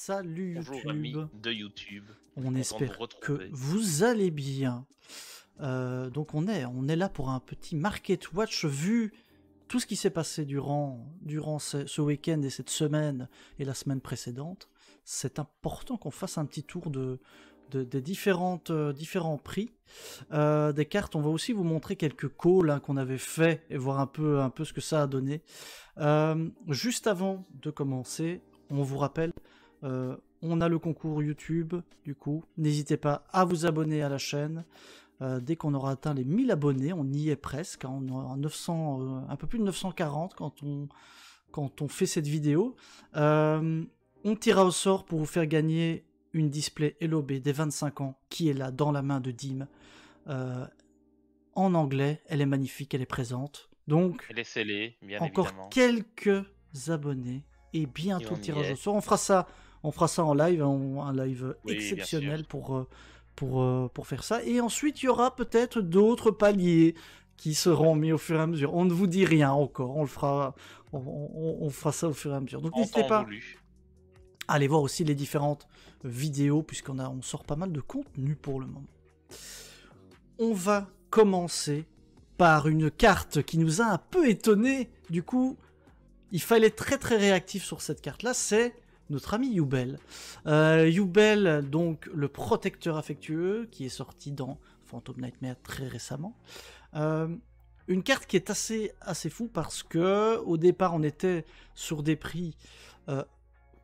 Salut Bonjour YouTube, amis de YouTube, on content de espère vous que retrouver. vous allez bien. Donc on est là pour un petit Market Watch vu tout ce qui s'est passé durant ce week-end et cette semaine et la semaine précédente. C'est important qu'on fasse un petit tour des différents prix des cartes. On va aussi vous montrer quelques calls hein, qu'on avait fait et voir un peu ce que ça a donné. Juste avant de commencer, on vous rappelle, on a le concours YouTube, du coup, n'hésitez pas à vous abonner à la chaîne. Dès qu'on aura atteint les 1000 abonnés, on y est presque, hein, on est à 900, un peu plus de 940 quand on fait cette vidéo. On tirera au sort pour vous faire gagner une display LOB des 25 ans qui est là dans la main de Dim. En anglais, elle est magnifique, elle est présente. Donc, Et laissez-les, bien encore évidemment. quelques abonnés et bientôt le tirage au sort. On fera ça en live, un live Oui, exceptionnel bien pour faire ça. Et ensuite, il y aura peut-être d'autres paliers qui seront mis au fur et à mesure. On ne vous dit rien encore, on fera ça au fur et à mesure. Donc En n'hésitez temps pas voulu. à aller voir aussi les différentes vidéos, puisqu'on sort pas mal de contenu pour le moment. On va commencer par une carte qui nous a un peu étonné. Du coup, il fallait être très très réactif sur cette carte-là. C'est notre ami Yubel. Yubel, donc le protecteur affectueux, qui est sorti dans Phantom Nightmare très récemment. Une carte qui est assez fou parce que au départ on était sur des prix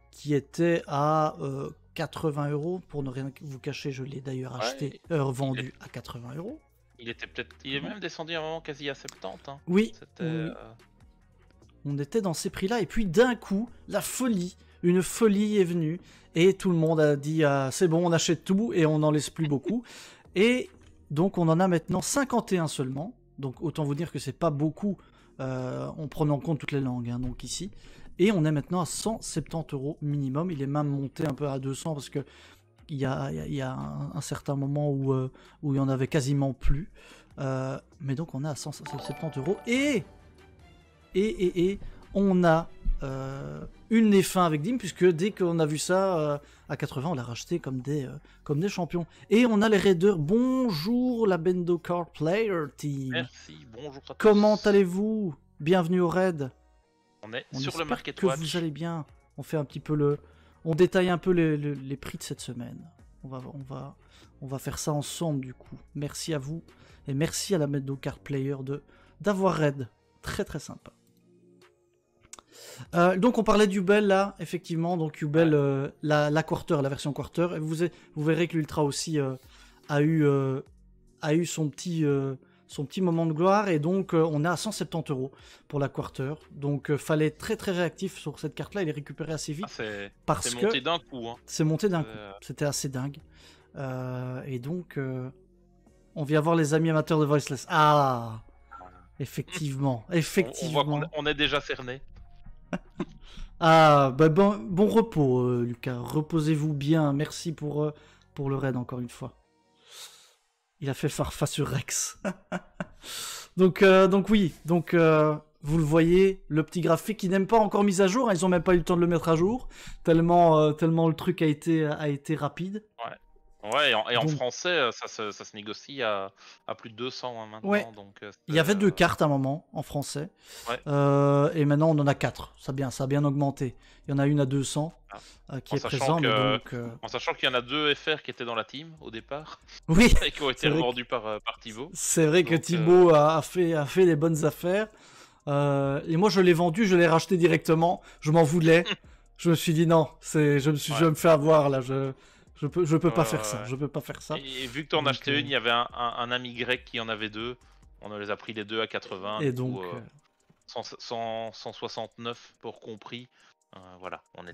qui étaient à 80 €. Pour ne rien vous cacher, je l'ai d'ailleurs acheté, vendu à 80 €. Il est même descendu à un moment quasi à 70. Hein. Oui, C'était, oui. On était dans ces prix-là, et puis d'un coup, une folie est venue, et tout le monde a dit c'est bon, on achète tout, et on n'en laisse plus beaucoup. Et donc on en a maintenant 51 seulement, donc autant vous dire que c'est pas beaucoup, en prenant en compte toutes les langues, hein, donc ici. Et on est maintenant à 170 € minimum, il est même monté un peu à 200, parce que il y a un certain moment où il y en avait quasiment plus. Mais donc on est à 170 €, et on a une nez fin avec Dim, puisque dès qu'on a vu ça à 80, on l'a racheté comme des champions. Et on a les raiders. Bonjour la Bendo Card Player Team. Merci, bonjour à tous. Comment allez-vous? Bienvenue au raid. On est On sur le espère Market que Watch. vous allez bien. On fait un petit peu on détaille un peu les prix de cette semaine. On va faire ça ensemble du coup. Merci à vous et merci à la Bendo Card Player d'avoir raid. Très très sympa. Donc on parlait d'Yubel là, effectivement, donc Yubel, la quarter, la version quarter, et vous verrez que l'Ultra aussi a eu son petit moment de gloire, et donc on est à 170 € pour la quarter, donc fallait être très très réactif sur cette carte là, il est récupéré assez vite, C'est parce que monté d'un coup. Hein. c'est monté d'un coup, c'était assez dingue, et donc on vient voir les amis amateurs de Voiceless. Effectivement. On voit qu'on est déjà cerné. Bon repos, Lucas. Reposez-vous bien. Merci pour le raid, encore une fois. Il a fait farfa sur Rex. donc oui. Donc, vous le voyez, le petit graphique qui n'aime pas encore mise à jour. Hein, ils ont même pas eu le temps de le mettre à jour. Tellement le truc a été rapide. Ouais, et en français, ça se négocie à plus de 200 hein, maintenant. Ouais. Donc, il y avait 2 cartes à un moment en français. Ouais. Et maintenant on en a 4. Ça a bien augmenté. Il y en a une à 200 qui est présente. En sachant qu'il y en a 2 FR qui étaient dans la team au départ. Oui. Et qui ont été revendus par Thibaut. C'est vrai que Thibaut a fait les bonnes affaires. Et moi je l'ai vendu, je l'ai racheté directement. Je m'en voulais. Je me suis dit non, je me fais avoir là. Je peux pas faire ça. Je peux pas faire ça. Et vu que tu en achetais une, il y avait un ami grec qui en avait 2. On les a pris les 2 à 80. Et donc 169 pour compris. Voilà, on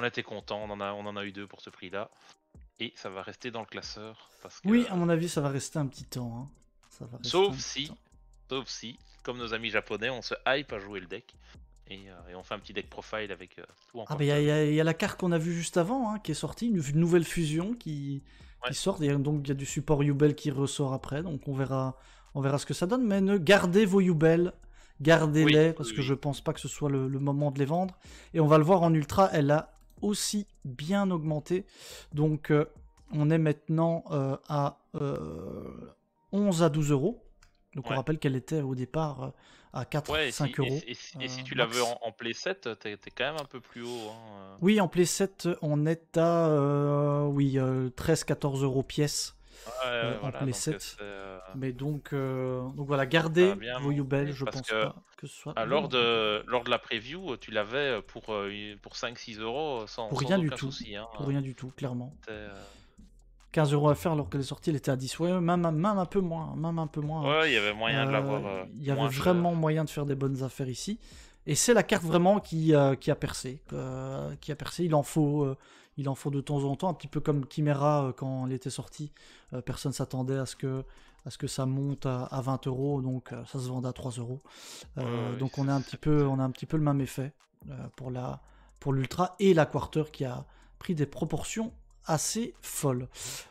était contents. On en a eu 2 pour ce prix-là. Et ça va rester dans le classeur. Parce que, oui, à mon avis, ça va rester un petit temps. Hein. Ça va sauf si, comme nos amis japonais, on se hype à jouer le deck. Et on fait un petit deck profile avec tout en il y a la carte qu'on a vue juste avant hein, qui est sortie, une nouvelle fusion qui sort. Donc il y a du support Yubel qui ressort après, donc on verra ce que ça donne. Mais gardez vos Yubel, gardez-les, parce que je pense pas que ce soit le moment de les vendre. Et on va le voir en ultra, elle a aussi bien augmenté. Donc on est maintenant à 11 à 12 euros. Donc on Ouais. rappelle qu'elle était au départ à 4, Ouais, 5 euros et si tu la veux max. en Play 7, t'es quand même un peu plus haut. Hein. Oui, en Play 7, on est à 13-14 euros pièce Ouais, en voilà, Play donc 7. Mais donc voilà, ça a gardez bien vos Yubel, monté je parce pense que pas que ce soit lors vraiment bloqué. de la preview, tu l'avais pour 5-6 € Pour sans rien du aucun tout. souci. Hein. Pour rien du tout, clairement. C'était, 15 euros à faire alors qu'elle est sortie, elle était à 10. Ouais, même un peu moins. Même un peu moins. ouais, il y avait moyen de l'avoir Il y avait moins cher. vraiment moyen de faire des bonnes affaires ici. Et c'est la carte vraiment qui a percé. Qui a percé. Il en faut de temps en temps, un petit peu comme Chimera quand elle était sortie. Personne s'attendait à ce que ça monte à 20 euros, donc ça se vendait à 3 euros. Ouais, Donc on a un petit peu le même effet pour l'Ultra et la Quarter qui a pris des proportions assez folles.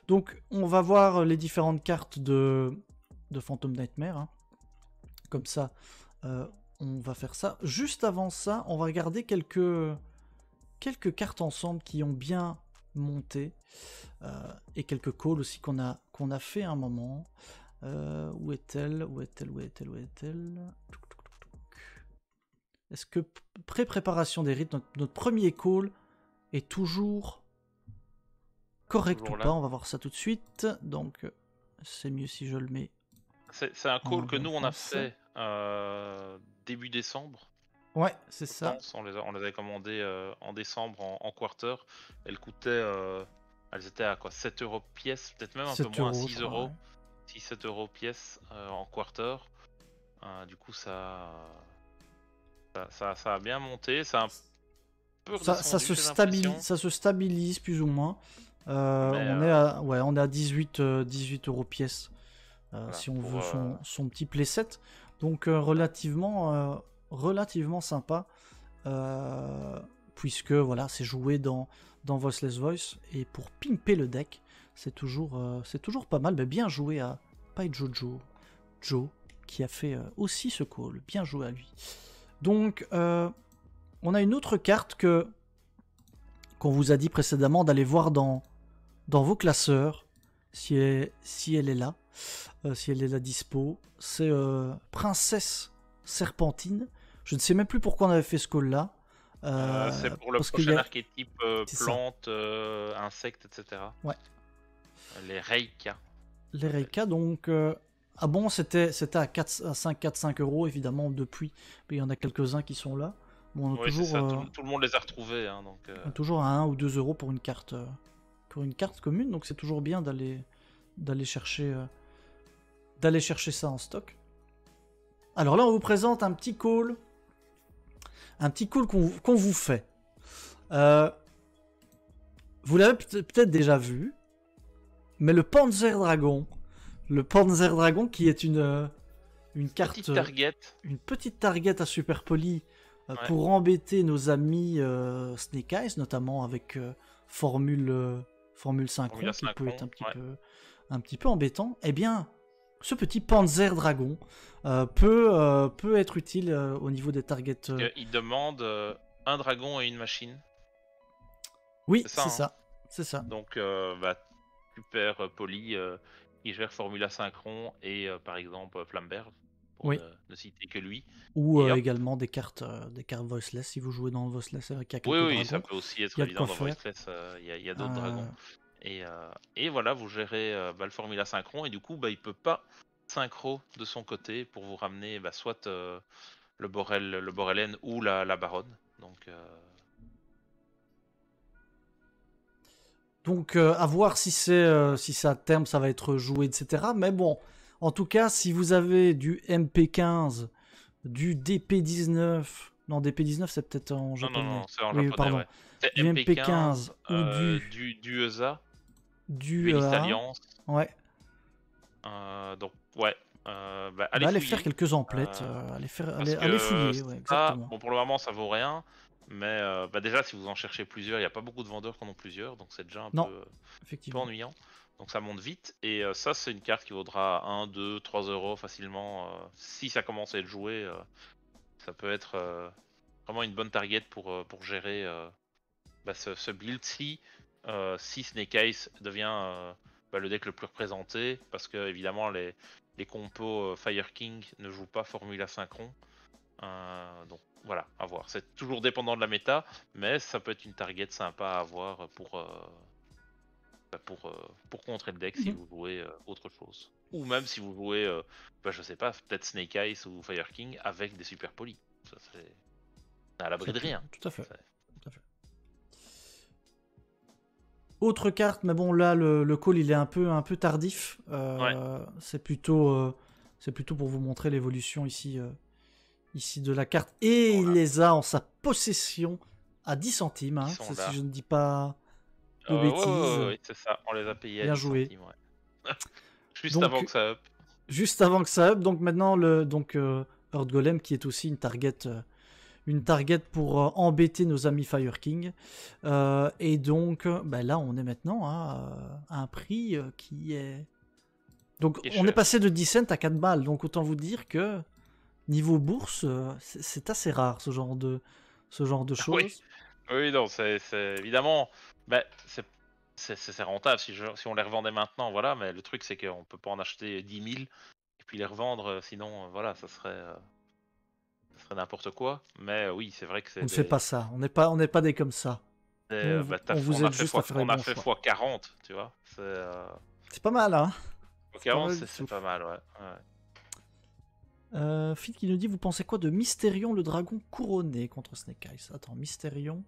Donc on va voir les différentes cartes de Phantom Nightmare. Hein. Comme ça, on va faire ça. Juste avant ça, on va regarder quelques cartes ensemble qui ont bien monté. Et quelques calls aussi qu'on a fait un moment. Où est-elle? Est-ce que pré-préparation des rites, notre premier call est toujours correct ou Toujours pas? là. On va voir ça tout de suite. Donc, c'est mieux si je le mets C'est un en call que bon nous on a français. fait début décembre. Ouais, c'est Je ça. pense, on les avait commandées en décembre en quarter. Elles coûtaient, elles étaient à quoi 7 € pièce, peut-être même un peu 7 moins, euros, je 6 crois. euros, Ouais. 6-7 € pièce en quarter. Du coup, ça a bien monté, ça a un peu redescendu, j'ai l'impression. Ça se stabilise plus ou moins. Mais On est à 18 euros pièce. voilà, Si on pour, veut son petit playset. Donc relativement sympa. Puisque voilà, c'est joué dans Voiceless Voice. Et pour pimper le deck, c'est toujours pas mal. Mais bien joué à Pai Joe, qui a fait aussi ce call. Bien joué à lui. Donc, on a une autre carte qu'on vous a dit précédemment d'aller voir dans vos classeurs si elle est là. Si elle est là dispo. C'est Princesse Serpentine. Je ne sais même plus pourquoi on avait fait ce call là. c'est pour le Parce qu'il y prochain a... archétype C'est ça. plante, insectes, etc. Ouais. Les Reika. Les Reika, donc... Ah bon, c'était à 5, 4, 5 euros, évidemment, depuis. Mais il y en a quelques-uns qui sont là. Bon, Oui, c'est ça, tout le monde les a retrouvés. Hein, donc, on est toujours à 1 ou 2 euros pour une carte commune. Donc c'est toujours bien d'aller chercher ça en stock. Alors là, on vous présente un petit call qu'on vous fait. Vous l'avez peut-être déjà vu, mais le Panzer Dragon qui est une carte, petite target. une petite target à Super Poly Ouais. pour embêter nos amis Snake Eyes, notamment avec Formule Synchron, qui peut être un petit peu embêtant. Eh bien, ce petit Panzer Dragon peut être utile au niveau des targets. Il demande un dragon et une machine. Oui, C'est ça. Hein. C'est ça. Donc, Super Poly, il gère Formula Synchron et par exemple Flambert, pour Oui. ne citer que lui. Ou Et également des cartes voiceless, si vous jouez dans le voiceless avec quelques dragons. Oui, ça peut aussi être Il y a de évident quoi dans faire. Voiceless, il y a d'autres dragons. Et voilà, vous gérez le Formula Synchron et du coup, il peut pas synchro de son côté pour vous ramener soit le Borellen ou la Baronne. Donc à voir si ça à terme ça va être joué, etc. Mais bon, en tout cas, si vous avez du MP15, du DP19, non DP19 c'est peut-être en japonais. Non, c'est en Oui, japonais, pardon. ouais. C'est Du MP15 ou du ESA, du du Elite EA, Alliance. ouais. Donc, ouais. Allez Allez fouiller. faire quelques emplettes, allez fouiller, ouais, exactement. Bon, pour le moment, ça vaut rien. Mais déjà, si vous en cherchez plusieurs, il n'y a pas beaucoup de vendeurs qui en ont plusieurs. Donc, c'est déjà un Non, peu effectivement. ennuyant. Donc, ça monte vite. Et ça, c'est une carte qui vaudra 1, 2, 3 euros facilement. Si ça commence à être joué, ça peut être vraiment une bonne target pour gérer ce build-ci, si Snake Eyes devient le deck le plus représenté, parce que évidemment les compos Fire King ne jouent pas Formula Synchron. Donc voilà, à voir. C'est toujours dépendant de la méta, mais ça peut être une target sympa à avoir pour contrer le deck si vous jouez autre chose. Ou même si vous jouez, je sais pas, peut-être Snake Eyes ou Fire King avec des super polis. Ça, c'est à l'abri de rien. Tout à fait. Autre carte, mais bon là le call il est un peu tardif. C'est plutôt pour vous montrer l'évolution ici de la carte. Et il les a en sa possession à 10 centimes. Hein, si je ne dis pas de bêtises. Oui, c'est ça. On les a payés Bien à 10 joué. centimes. Juste avant que ça up. Juste avant que ça up. Donc maintenant, Earth Golem qui est aussi une target pour embêter nos amis Fire King. Et donc, là, on est maintenant à un prix qui est... Donc, on est passé de 10 cents à 4 balles. Donc, autant vous dire que niveau bourse, c'est assez rare ce genre de choses. Oui, non, c'est évidemment... c'est rentable si on les revendait maintenant, voilà. Mais le truc, c'est qu'on peut pas en acheter 10 000 et puis les revendre. Sinon, voilà, ça serait n'importe quoi. Mais oui, c'est vrai que c'est... On ne fait pas ça. On n'est pas des comme ça. On vous aide juste à faire les bons choix. On a fait x40, tu vois. C'est pas mal, hein. x40, c'est pas mal, ouais. Phil qui nous dit, vous pensez quoi de Mysterion, le dragon couronné contre Snake Eyes? Attends, Mysterion.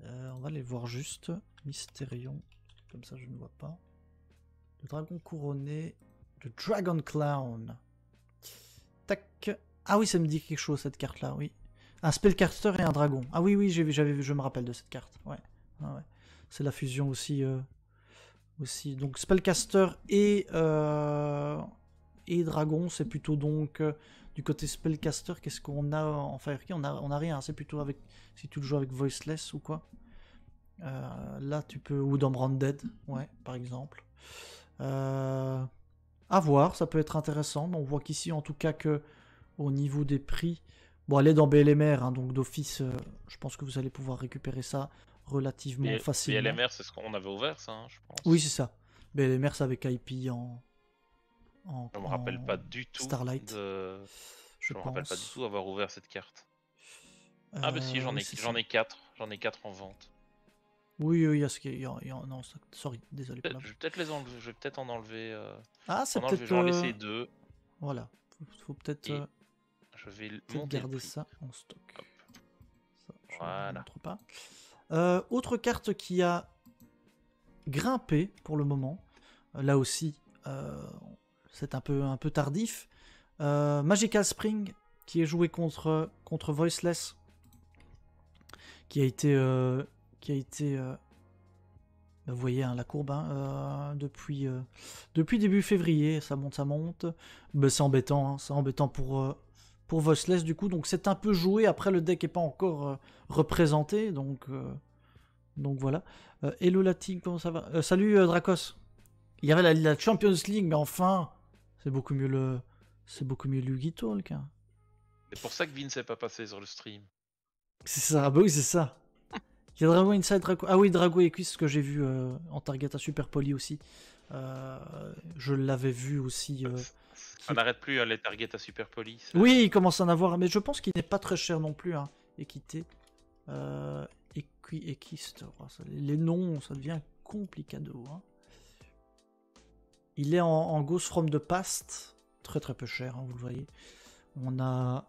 On va les voir juste. Mysterion. Comme ça, je ne vois pas. Le dragon couronné. Le Dragon Clown. Tac. Ah oui, ça me dit quelque chose, cette carte-là, oui. Un spellcaster et un dragon. Ah oui, j'avais vu, je me rappelle de cette carte. Ouais. C'est la fusion aussi. Donc, spellcaster et dragon, c'est plutôt donc du côté spellcaster. Qu'est-ce qu'on a en Fire King? On a rien, c'est plutôt avec si tu le joues avec Voiceless ou quoi. Là tu peux, ou dans Branded, ouais, par exemple. À voir, ça peut être intéressant. On voit qu'ici en tout cas que au niveau des prix, bon, elle est dans BLMR, hein, donc d'office je pense que vous allez pouvoir récupérer ça relativement facilement. BLMR, c'est ce qu'on avait ouvert, ça, hein, je pense. Oui, c'est ça. BLMR, c'est avec IP je me rappelle pas du tout Starlight. Je me rappelle pas du tout avoir ouvert cette carte. Ah bah si, j'en ai 4. J'en ai 4 en vente. Oui, il y a non, sorry, désolé. Je vais peut-être les enlever. Je vais peut-être en enlever. C'est peut-être. J'en laisser 2. Voilà. Faut peut-être. Je vais garder ça en stock. Hop. Ça, je ne montre pas. Autre carte qui a grimpé pour le moment. Là aussi, c'est un peu tardif. Magical Spring qui est joué contre Voiceless, qui a été vous voyez, hein, la courbe, hein, depuis début février, ça monte. C'est embêtant, hein, c'est embêtant pour Voiceless du coup. Donc c'est un peu joué. Après, le deck est pas encore représenté, donc voilà. Hello la team, comment ça va? Salut Dracos. Il y avait la Champions League, mais enfin, c'est beaucoup mieux Luigi Talk. Hein. C'est pour ça que Vince n'est pas passé sur le stream. C'est ça, bah oui, c'est ça. Il y a Drago Inside, Drago... Ah oui, Drago Equis, ce que j'ai vu en target à Super Poly aussi. Je l'avais vu aussi. Ça n'arrête plus les targets à Super Poly. Ça... Oui, il commence à en avoir, mais je pense qu'il n'est pas très cher non plus. Hein. Équité. Equiste. Les noms, ça devient complicado. Hein. Il est en Ghost from the Past. Très très peu cher, hein, vous le voyez. On a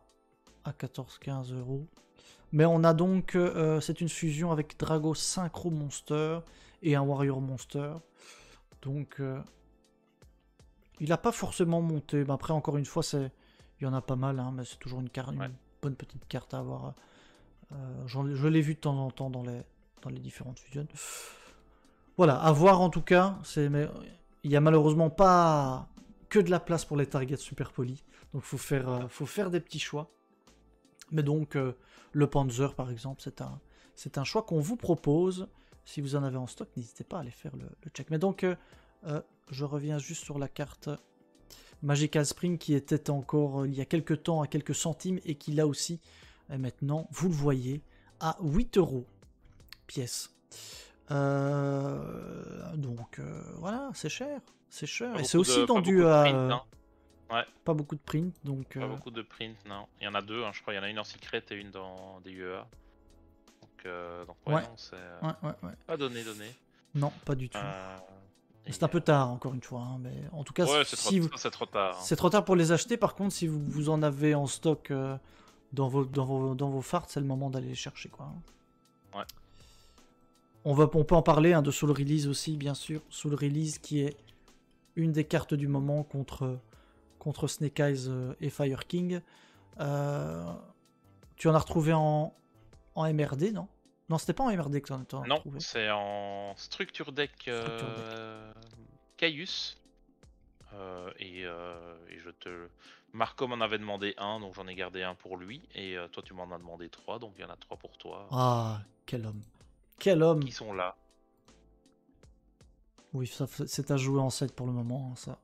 à 14-15 €. Mais on a donc, c'est une fusion avec Drago Synchro Monster et un Warrior Monster. Donc, il n'a pas forcément monté. Mais après, encore une fois, il y en a pas mal, hein, mais c'est toujours une bonne petite carte à avoir. Je l'ai vu de temps en temps dans les différentes fusions. Voilà, à voir en tout cas. Mais il n'y a malheureusement pas que de la place pour les targets Super Poly. Donc, faut faire des petits choix. Mais donc, le Panzer, par exemple, c'est un choix qu'on vous propose. Si vous en avez en stock, n'hésitez pas à aller faire le check. Mais donc, je reviens juste sur la carte Magical Spring qui était encore, il y a quelques temps, à quelques centimes et qui, là aussi, est maintenant, vous le voyez, à 8 €. pièces. Donc voilà, c'est cher. C'est cher. Pas Et c'est beaucoup aussi de, pas beaucoup tendu de à print, hein. Ouais, pas beaucoup de print. Donc pas beaucoup de print, non. Il y en a deux, hein, je crois. Il y en a une en secret et une dans des UEA. Donc ouais, ouais, non, c'est ouais. pas donné. Non, pas du tout. Et, C'est un peu tard, encore une fois. Hein, mais en tout cas, ouais, si vous... c'est trop tard. Hein. c'est trop tard pour les acheter. Par contre, si vous en avez en stock dans vos farts, c'est le moment d'aller les chercher, quoi. Ouais. On peut en parler de Soul Release aussi, bien sûr. Soul Release qui est une des cartes du moment contre Snake Eyes et Fire King. Tu en as retrouvé en MRD, non? Non, c'était pas en MRD que tu en as Non, retrouvé. c'est en Structure Deck, Caius. Et Marco m'en avait demandé un, donc j'en ai gardé un pour lui. Et toi, tu m'en as demandé 3, donc il y en a 3 pour toi. Ah, quel homme. Quel homme. Qui sont là. Oui, ça, c'est à jouer en 7 pour le moment, hein, ça.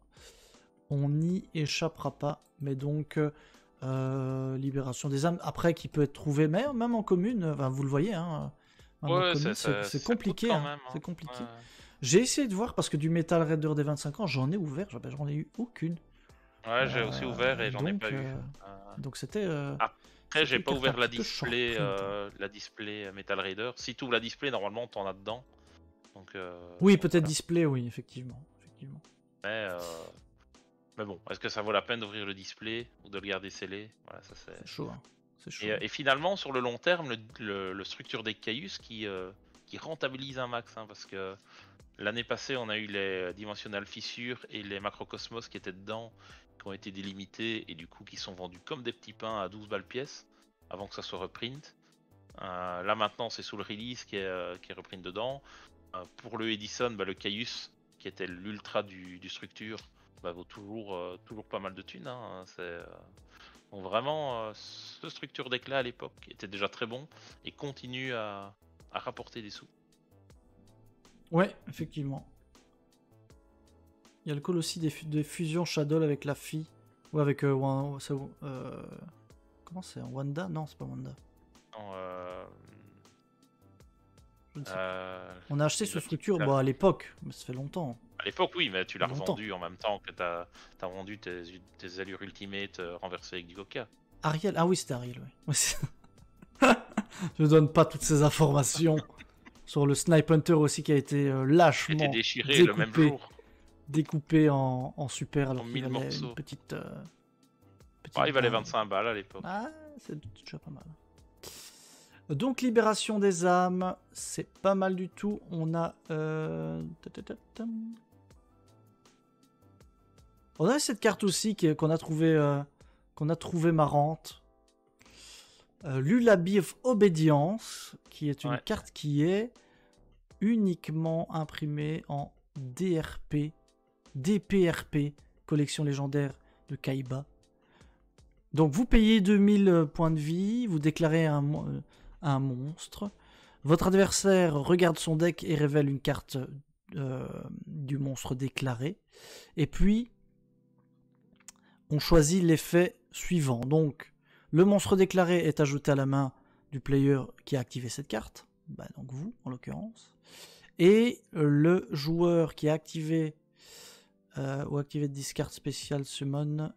On n'y échappera pas. Mais donc, Libération des âmes, après, qui peut être trouvé même en commune, vous le voyez, hein, Ouais, c'est compliqué. Quand Hein, même, hein. c'est compliqué. Ouais. J'ai essayé de voir, parce que du Metal Raider des 25 ans, j'en ai ouvert, j'en ai eu aucune. Ouais, j'ai aussi ouvert et j'en ai pas eu. Donc c'était... Après, j'ai pas ouvert la display, hein. la display Metal Raider. Si tu ouvres la display, normalement, t'en as dedans. Donc, oui, peut-être voilà. display, oui, effectivement. Mais bon, est-ce que ça vaut la peine d'ouvrir le display ou de le garder scellé? Voilà, ça c'est chaud. Hein. C'est chaud. Et finalement, sur le long terme, le structure des Caius qui rentabilise un max, hein, parce que l'année passée, on a eu les Dimensional Fissures et les Macrocosmos qui étaient dedans, qui ont été délimités et du coup qui sont vendus comme des petits pains à 12 balles pièce avant que ça soit reprint. Là maintenant, c'est sous le release qui est reprint dedans. Pour le Edison, le Caius, qui était l'ultra du structure, vaut toujours pas mal de thunes. Hein. Donc vraiment, ce structure d'éclat à l'époque était déjà très bon et continue à rapporter des sous. Ouais, effectivement. Il y a le call aussi des fusions Shadow avec la fille. Ou avec... comment c'est? Wanda? Non, c'est pas Wanda. Non, je ne sais pas. On a acheté ce structure à l'époque, mais ça fait longtemps. À l'époque, oui, mais tu l'as revendu en même temps que t'as vendu tes allures ultimate renversées avec du coca. Ariel, ah oui, c'était Ariel, oui. Je donne pas toutes ces informations. Sur le Snipe Hunter aussi qui a été lâchement déchiré le même jour. Découpé en super alors qu'il valait une petite il valait 25 balles à l'époque. Ah, c'est déjà pas mal. Donc Libération des âmes, c'est pas mal du tout. On a cette carte aussi qu'on a trouvé marrante. Lullaby of Obedience, qui est une carte qui est uniquement imprimée en DPRP, collection légendaire de Kaiba. Donc vous payez 2000 points de vie, vous déclarez un monstre. Votre adversaire regarde son deck et révèle une carte du monstre déclaré. Et puis, on choisit l'effet suivant. Donc, le monstre déclaré est ajouté à la main du player qui a activé cette carte. Donc vous, en l'occurrence. Et le joueur qui a activé ou activé discard spécial summon...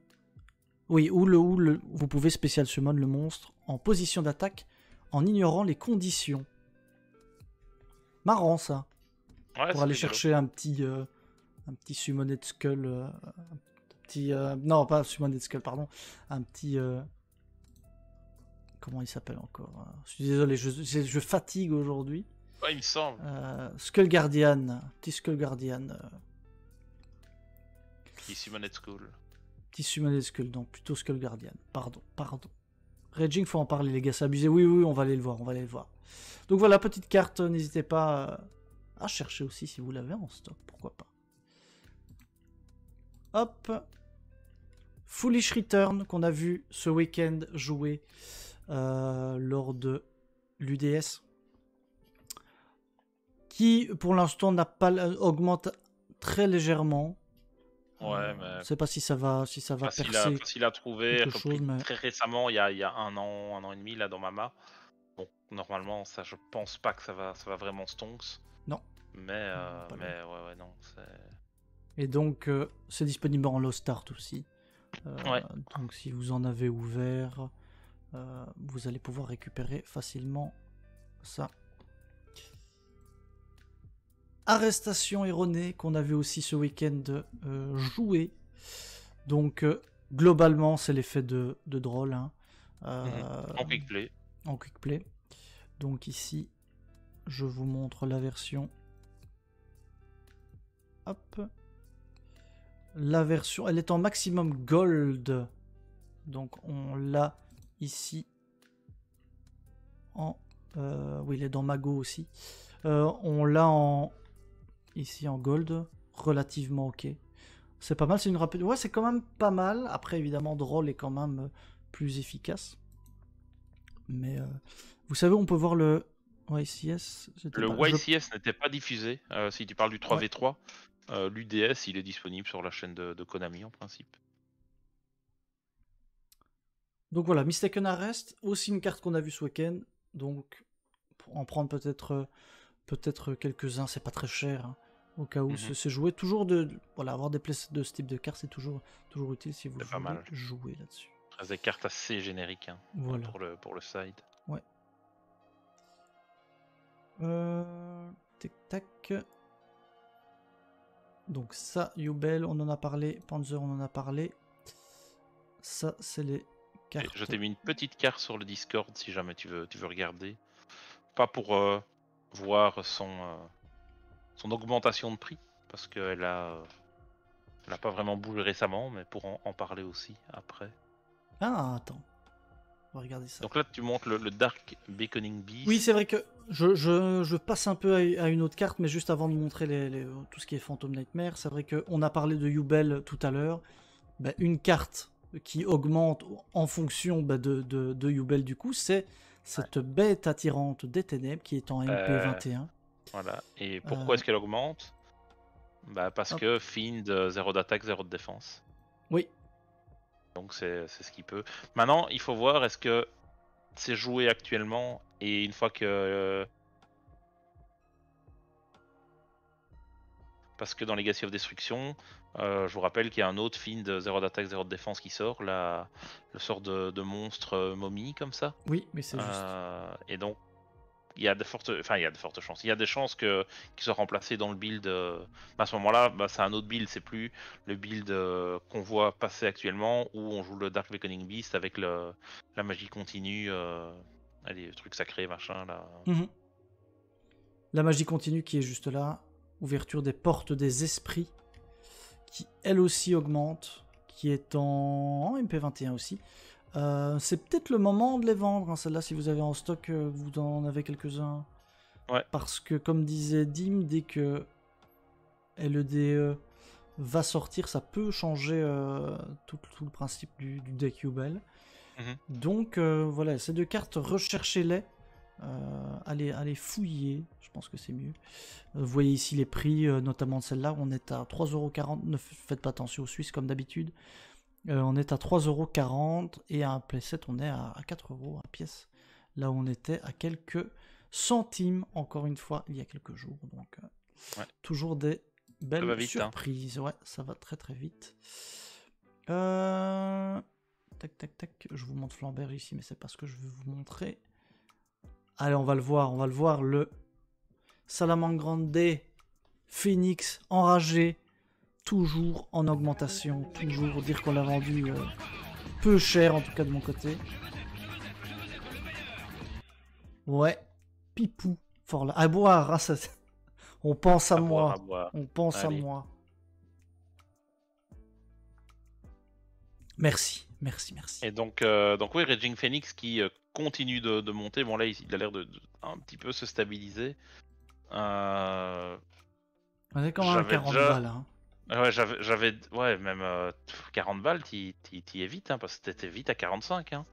Oui, vous pouvez spécial summon le monstre en position d'attaque en ignorant les conditions. Marrant ça. Ouais, pour aller chercher un petit Summoned Skull. Non, pas Summoned Skull, pardon. Un petit... Comment il s'appelle encore? Je suis désolé, je fatigue aujourd'hui. Ouais, il me semble. Skull Guardian. Petit Skull Guardian. Petit Summoned Skull. Petit Summoned Skull, donc plutôt Skull Guardian. Pardon. Raging, faut en parler, les gars, c'est abusé. Oui, on va aller le voir, Donc voilà, petite carte, n'hésitez pas à chercher aussi si vous l'avez en stock, pourquoi pas. Hop. Foolish Return, qu'on a vu ce week-end jouer lors de l'UDS. Qui, pour l'instant, augmente très légèrement. Ouais, mais... Je sais pas si ça va facile à trouver. Chose, mais... Très récemment, il y a un an et demi là dans ma main. Donc normalement, ça, je pense pas que ça va vraiment stonks. Non. Mais, Pas mais ouais, non. Et donc, c'est disponible en Lost Start aussi. Ouais. Donc, si vous en avez ouvert, vous allez pouvoir récupérer facilement ça. Arrestation erronée qu'on avait aussi ce week-end joué. Donc, globalement, c'est l'effet de drôle. Hein. En quick play. En quick play. Donc ici, je vous montre la version. Hop. La version, elle est en maximum gold. Donc on l'a ici. Oui, il est dans Mago aussi. On l'a ici en gold. Relativement ok. C'est pas mal, c'est une rapide. Ouais, c'est quand même pas mal. Après, évidemment, Droll est quand même plus efficace. Mais vous savez, on peut voir le YCS. Le YCS n'était pas diffusé. Si tu parles du 3v3, l'UDS il est disponible sur la chaîne de Konami en principe. Donc voilà, Mistaken Arrest, aussi une carte qu'on a vue ce week-end. Donc, pour en prendre peut-être quelques-uns, c'est pas très cher. Hein, au cas où c'est joué. Toujours voilà, avoir des playsets de ce type de carte, c'est toujours utile si vous voulez jouer là-dessus. Des cartes assez génériques hein, voilà. pour le side. Ouais. Tic-tac. Donc ça, Yubel, on en a parlé. Panzer, on en a parlé. Ça, c'est les cartes. Je t'ai mis une petite carte sur le Discord si jamais tu veux regarder. Pas pour voir son augmentation de prix, parce qu'elle a pas vraiment bougé récemment, mais pour en parler aussi après. Ah, attends. On va regarder ça. Donc là, tu montres le Dark Beckoning Beast. Oui, c'est vrai que je passe un peu à une autre carte, mais juste avant de montrer tout ce qui est Phantom Nightmare, c'est vrai qu'on a parlé de Yubel tout à l'heure. Bah, une carte qui augmente en fonction de Yubel du coup, c'est cette bête attirante des ténèbres qui est en MP21. Voilà. Et pourquoi est-ce qu'elle augmente? Bah parce que Fiend, 0 d'attaque, 0 de défense. Oui. Donc c'est ce qu'il peut. Maintenant, il faut voir est-ce que c'est joué actuellement et une fois que... Parce que dans Legacy of Destruction, je vous rappelle qu'il y a un autre Fiend 0 d'attaque, 0 de défense qui sort, le sort de monstre momie comme ça. Oui, mais c'est juste. Et donc, il y a de fortes chances. Il y a des chances qu'il soit remplacé dans le build. À ce moment-là, c'est un autre build. C'est plus le build qu'on voit passer actuellement où on joue le Dark Beckoning Beast avec la magie continue, les trucs sacrés, machin là. La magie continue qui est juste là. Ouverture des portes des esprits qui elle aussi augmente, qui est en MP21 aussi. C'est peut-être le moment de les vendre, hein, celle-là, si vous avez en stock, vous en avez quelques-uns. Ouais. Parce que, comme disait Dim, dès que LED va sortir, ça peut changer tout le principe du deck Yubel. Donc, voilà, ces deux cartes, recherchez-les. Allez fouiller, je pense que c'est mieux. Vous voyez ici les prix, notamment de celle-là, on est à 3,40€, ne faites pas attention aux Suisses comme d'habitude. On est à 3,40€ et à un playset on est à 4€ à pièce. Là où on était à quelques centimes, encore une fois, il y a quelques jours. Donc toujours des belles surprises. Hein. Ouais, ça va très très vite. Tac, je vous montre Flambert ici, mais c'est pas ce que je veux vous montrer. Allez, on va le voir, le Salamangreande Phoenix enragé, toujours en augmentation, toujours dire qu'on l'a vendu peu cher, en tout cas de mon côté. Ouais, Pipou, fort là. À boire, hein, ça, on pense à moi, on pense à moi. Merci. Et donc oui, Raging Phoenix qui continue de monter. Bon là, il a l'air de un petit peu se stabiliser. On est quand même à 40 balles. Hein. Ouais, même 40 balles, t'y es vite, hein, parce que t'étais vite à 45. Hein.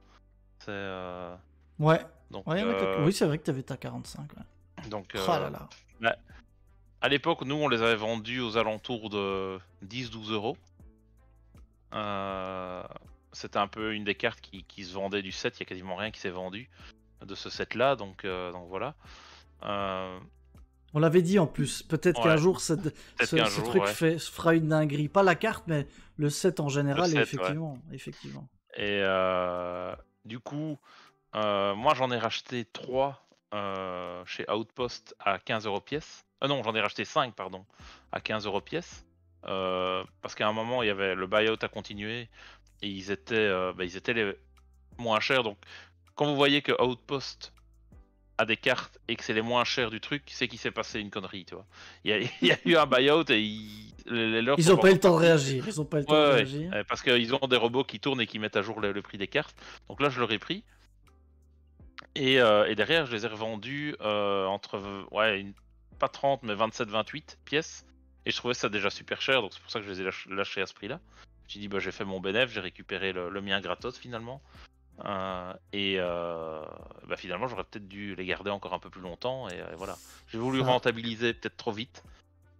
Ouais. Donc, oui, c'est vrai que t'avais ta 45. Ouais. Donc, oh là là. Bah, à l'époque, nous, on les avait vendus aux alentours de 10-12€. C'était un peu une des cartes qui se vendait du set, il y a quasiment rien qui s'est vendu. de ce set-là, donc voilà. On l'avait dit en plus, peut-être qu'un jour ce truc ouais. fera une dinguerie. Pas la carte, mais le set en général, set, effectivement. Et du coup, moi j'en ai racheté 3 chez Outpost à 15€ pièce. Non, j'en ai racheté 5, pardon, à 15€ pièce. Parce qu'à un moment, il y avait le buyout à continuer et ils étaient les moins chers. Donc, quand vous voyez que Outpost a des cartes et que c'est les moins chers du truc, c'est qu'il s'est passé une connerie, tu vois. Il y a eu un buyout et ils ont pas eu le temps de réagir. Ils ont pas eu le temps de réagir. Parce qu'ils ont des robots qui tournent et qui mettent à jour le prix des cartes. Donc là, je l'aurais pris. Et derrière, je les ai revendus entre pas 30, mais 27-28 pièces. Et je trouvais ça déjà super cher, donc c'est pour ça que je les ai lâchés à ce prix-là. J'ai dit, j'ai fait mon bénéf, j'ai récupéré le mien gratos finalement. Finalement, j'aurais peut-être dû les garder encore un peu plus longtemps. Et voilà. J'ai voulu rentabiliser peut-être trop vite.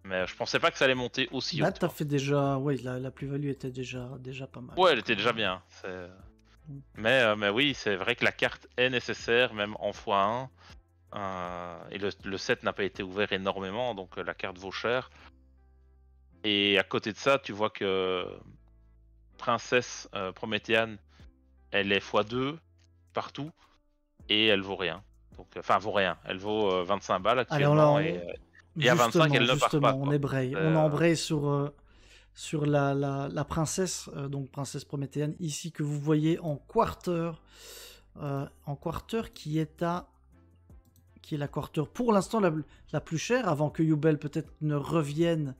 Mais je pensais pas que ça allait monter aussi haut. Là, t'as fait déjà. Ouais, la plus-value était déjà pas mal. Ouais, elle était déjà bien. Mais oui, c'est vrai que la carte est nécessaire, même en x1. Et le set n'a pas été ouvert énormément, donc la carte vaut cher. Et à côté de ça, tu vois que Princesse Prométhéane, elle est x2 partout, et elle vaut rien. Donc, enfin, vaut rien. Elle vaut 25 balles actuellement. Et à 25, elle ne part pas. On embraye sur la princesse, donc princesse Prométhéane, ici que vous voyez en quarter, qui est la quarter pour l'instant la plus chère, avant que Yubel peut-être ne revienne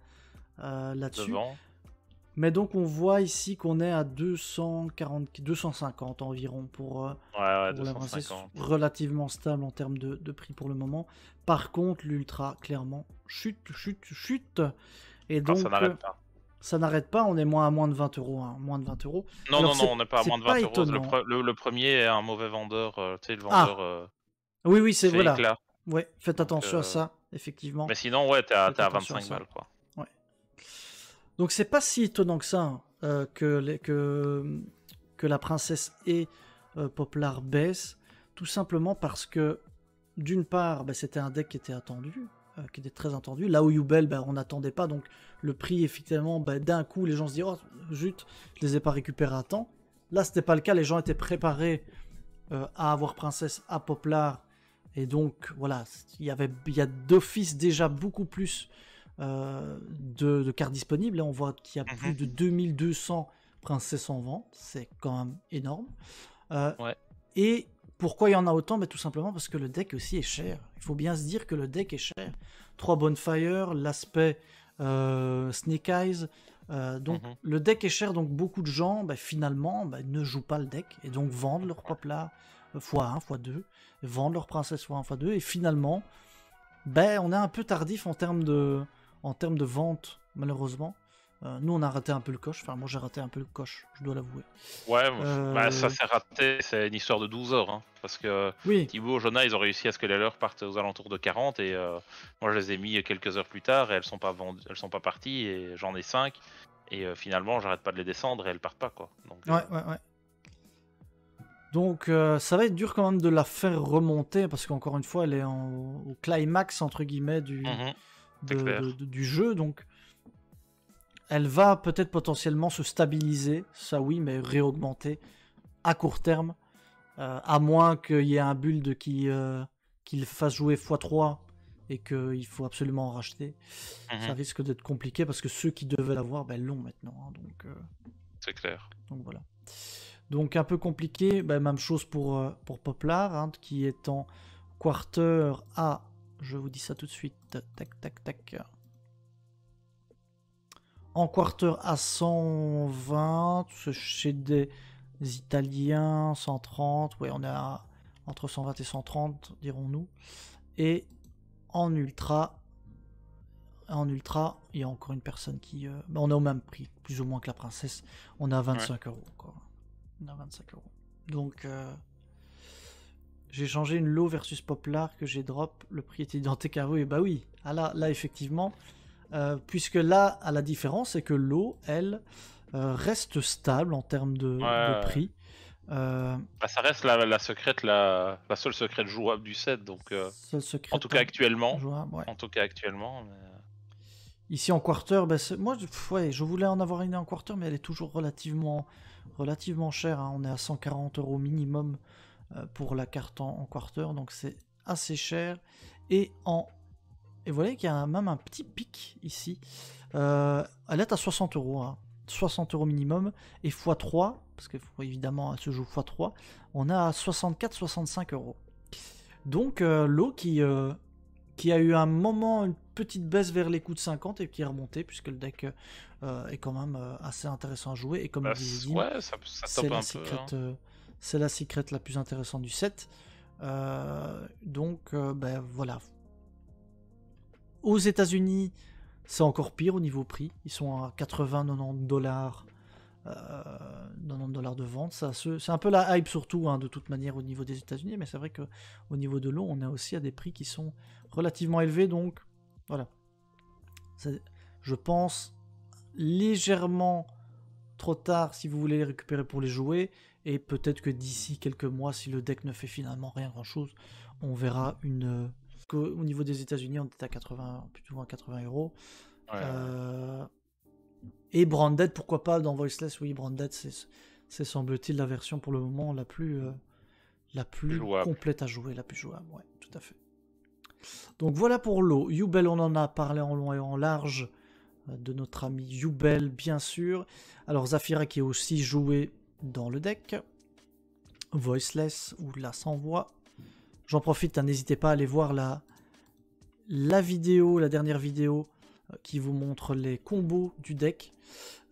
là-dessus. Devant. Mais donc on voit ici qu'on est à 250 environ pour la princesse, relativement stable en termes de prix pour le moment. Par contre, l'ultra, clairement, chute. Et donc, ça n'arrête pas. Ça n'arrête pas, on est moins de 20 €. Hein, moins de 20 €. Non, on n'est pas à moins de 20 €. Le premier est un mauvais vendeur. Tu sais, le vendeur. Oui, c'est voilà. Éclat. Ouais, faites attention à ça, effectivement. Mais sinon, ouais, t'es à 25 balles, quoi. Ouais. Donc, c'est pas si étonnant que ça que la princesse et Poplar baissent, tout simplement parce que, d'une part, c'était un deck qui était attendu. Qui était très attendu. Là où Yubel, on n'attendait pas, donc le prix, effectivement, d'un coup, les gens se disent « Oh, zut, je les ai pas récupérés à temps ». Là, c'était pas le cas, les gens étaient préparés à avoir Princesse, à Poplar, et donc, voilà, il y a d'office déjà beaucoup plus de cartes disponibles. Là, on voit qu'il y a plus de 2200 princesses en vente, c'est quand même énorme. Ouais. Et pourquoi il y en a autant? Tout simplement parce que le deck aussi est cher. Il faut bien se dire que le deck est cher. 3 Bonfire, l'aspect Snake Eyes. Donc le deck est cher, donc beaucoup de gens finalement ne jouent pas le deck et donc vendent leur Poplar x1, x2, vendent leur princesse x1, x2 et finalement on est un peu tardif en termes de vente, malheureusement. Nous, on a raté un peu le coche. Enfin, moi, j'ai raté un peu le coche, je dois l'avouer. Ouais, ça s'est raté. C'est une histoire de 12 heures. Hein, parce que Thibaut, Jonah, ils ont réussi à ce que les leurs partent aux alentours de 40. Et moi, je les ai mis quelques heures plus tard. Et elles sont pas vendues, elles sont pas parties. Et j'en ai 5. Et finalement, j'arrête pas de les descendre. Et elles partent pas, quoi. Donc, ouais. Donc, ça va être dur quand même de la faire remonter. Parce qu'encore une fois, elle est au climax, entre guillemets, du jeu. Donc, elle va peut-être potentiellement se stabiliser, ça oui, mais réaugmenter à court terme, à moins qu'il y ait un build qui le fasse jouer x3 et qu'il faut absolument en racheter. Ça risque d'être compliqué parce que ceux qui devaient l'avoir l'ont maintenant. Hein, donc, c'est clair. Donc voilà. Donc un peu compliqué, même chose pour Poplar, hein, qui est en quarter à, je vous dis ça tout de suite, tac. En quarter à 120, chez des Italiens, 130, ouais, on est entre 120 et 130, dirons-nous. Et en ultra, il y a encore une personne qui... on est au même prix, plus ou moins que la princesse. On est à 25 €. Quoi. On est à 25 €. Donc, j'ai changé une low versus Poplar que j'ai drop. Le prix était identique à vous. Et oui, là effectivement... puisque là, à la différence, c'est que l'eau, elle, reste stable en termes de prix. Ça reste la secrète, la seule secrète jouable du set, donc Seul secret en tout cas actuellement. jouable, ouais. En tout cas actuellement. Ici en quarter, moi ouais, je voulais en avoir une en quarter, mais elle est toujours relativement chère, hein. On est à 140 € minimum pour la carte en quarter, donc c'est assez cher. Et vous voyez qu'il y a même un petit pic ici. Elle est à 60 €, hein. 60 € minimum, et x3, parce que évidemment elle se joue x3, on est à 64-65 €. Donc l'eau qui a eu un moment, une petite baisse vers les coups de 50 et qui est remonté, puisque le deck est quand même assez intéressant à jouer. Et comme le disait Dean, ouais, ça c'est top la un peu. Hein. C'est la secret la plus intéressante du set. Donc voilà. Aux États-Unis, c'est encore pire au niveau prix. Ils sont à 80-90 $. 90 $ de vente, c'est un peu la hype surtout, hein, de toute manière au niveau des États-Unis, mais c'est vrai que au niveau de l'eau, on est aussi à des prix qui sont relativement élevés, donc voilà. Je pense légèrement trop tard si vous voulez les récupérer pour les jouer, et peut-être que d'ici quelques mois, si le deck ne fait finalement rien grand-chose, on verra une. Au niveau des États-Unis, on est à 80, plutôt à 80 €. Ouais. Et Branded, pourquoi pas dans Voiceless. Oui, Branded, c'est semble-t-il la version pour le moment la plus complète à jouer, la plus jouable. Ouais, tout à fait. Donc voilà pour l'eau. Yubel, on en a parlé en long et en large de notre ami Yubel, bien sûr. Alors Zafira qui est aussi joué dans le deck. Voiceless ou la sans voix. J'en profite, hein, n'hésitez pas à aller voir la vidéo, la dernière vidéo qui vous montre les combos du deck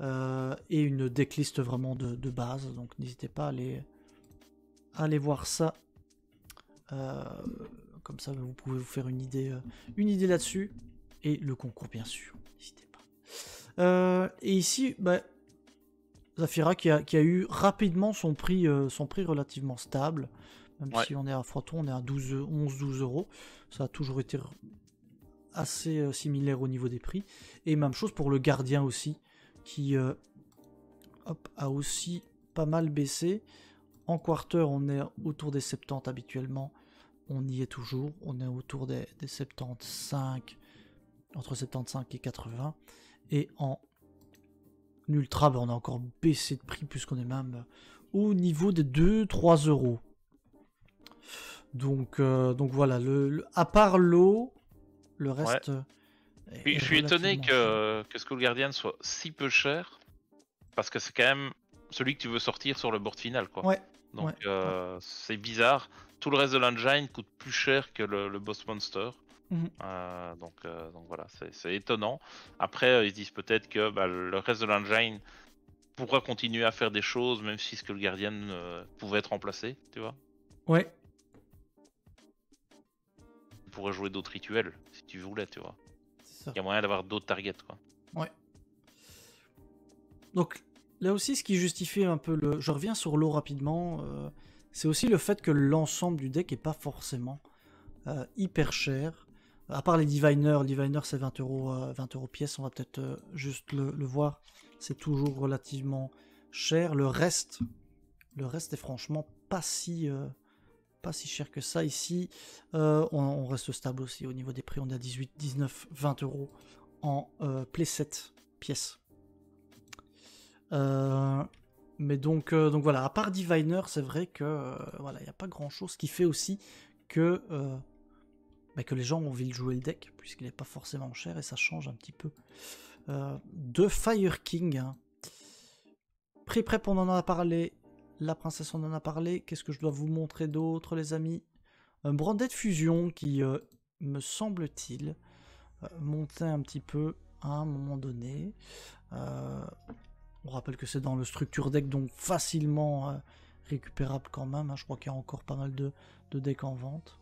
et une decklist vraiment de base, donc n'hésitez pas à aller voir ça, comme ça vous pouvez vous faire une idée là-dessus, et le concours bien sûr, n'hésitez pas. Et ici, Zafira qui a eu rapidement son prix relativement stable, même si on est à Froton, on est à 11-12 €, ça a toujours été assez similaire au niveau des prix. Et même chose pour le gardien aussi, qui a aussi pas mal baissé. En quarter, on est autour des 70 habituellement. On y est toujours. On est autour des 75, entre 75 et 80. Et en ultra, on a encore baissé de prix, puisqu'on est même au niveau des 2-3 €. Donc voilà, à part l'eau, le reste. Ouais. Je suis étonné que Skull Guardian soit si peu cher, parce que c'est quand même celui que tu veux sortir sur le board final, quoi. Ouais. Donc c'est bizarre. Tout le reste de l'engine coûte plus cher que le boss monster. Donc voilà, c'est étonnant. Après, ils disent peut-être que le reste de l'engine pourra continuer à faire des choses, même si Skull Guardian pouvait être remplacé, tu vois. Ouais. Tu pourrais jouer d'autres rituels, si tu voulais, tu vois. Il y a moyen d'avoir d'autres targets, quoi. Ouais. Donc là aussi, ce qui justifie un peu le... Je reviens sur l'eau rapidement. C'est aussi le fait que l'ensemble du deck est pas forcément hyper cher. À part les Diviners, c'est 20 € pièce. On va peut-être juste le voir. C'est toujours relativement cher. Le reste est franchement pas si cher que ça. Ici, on reste stable aussi au niveau des prix. On est à 18, 19, 20 € en playset pièce. Mais donc voilà, à part Diviner, c'est vrai que voilà, il n'y a pas grand chose qui fait aussi que les gens ont envie de jouer le deck, puisqu'il n'est pas forcément cher, et ça change un petit peu de Fire King. Hein. Pré-prep, on en a parlé. La princesse, on en a parlé. Qu'est-ce que je dois vous montrer d'autre, les amis? Un Branded Fusion qui, me semble-t-il, montait un petit peu à un moment donné. On rappelle que c'est dans le structure deck, donc facilement récupérable quand même. Hein. Je crois qu'il y a encore pas mal de decks en vente.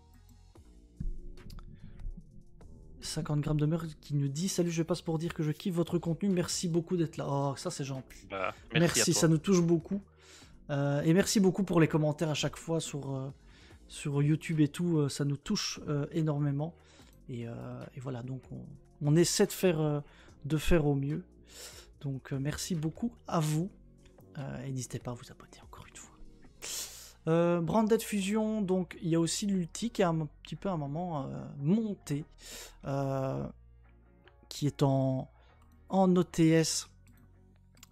50 grammes de meurtre qui nous dit: salut, je passe pour dire que je kiffe votre contenu, merci beaucoup d'être là. Oh, ça c'est gentil. Merci, ça nous touche beaucoup. Et merci beaucoup pour les commentaires à chaque fois sur YouTube et tout, ça nous touche énormément. Et voilà, donc on essaie de faire au mieux. Donc merci beaucoup à vous. Et n'hésitez pas à vous abonner encore une fois. Branded Fusion, donc il y a aussi l'ulti qui a un petit peu à un moment monté, qui est en OTS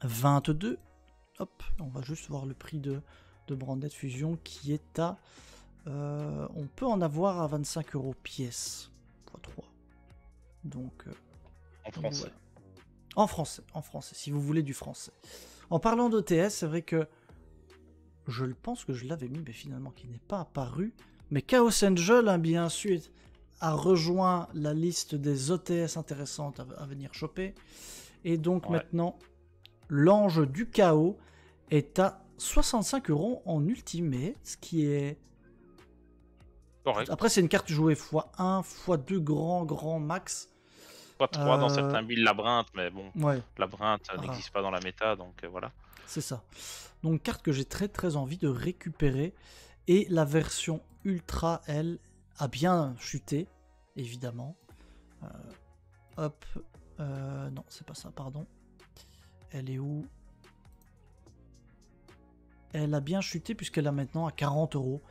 22. Hop, on va juste voir le prix de Branded Fusion qui est à... on peut en avoir à 25 € pièce, x3. Donc... En français. Voilà. En français, si vous voulez du français. En parlant d'OTS, c'est vrai que je pense que je l'avais mis, mais finalement qui n'est pas apparu. Mais Chaos Angel, hein, bien sûr, a rejoint la liste des OTS intéressantes à venir choper. Et donc maintenant, l'ange du chaos est à 65 € en ultimate, ce qui est... Correct. Après, c'est une carte jouée x1, x2 grand max. x3 dans certains builds labyrinthe, mais bon, Ouais. labyrinthe n'existe pas dans la méta, donc voilà. C'est ça. Donc carte que j'ai très envie de récupérer. Et la version ultra, elle, a bien chuté, évidemment. Hop. Non, c'est pas ça, pardon. Elle est où? Elle a bien chuté puisqu'elle est maintenant à 40 €.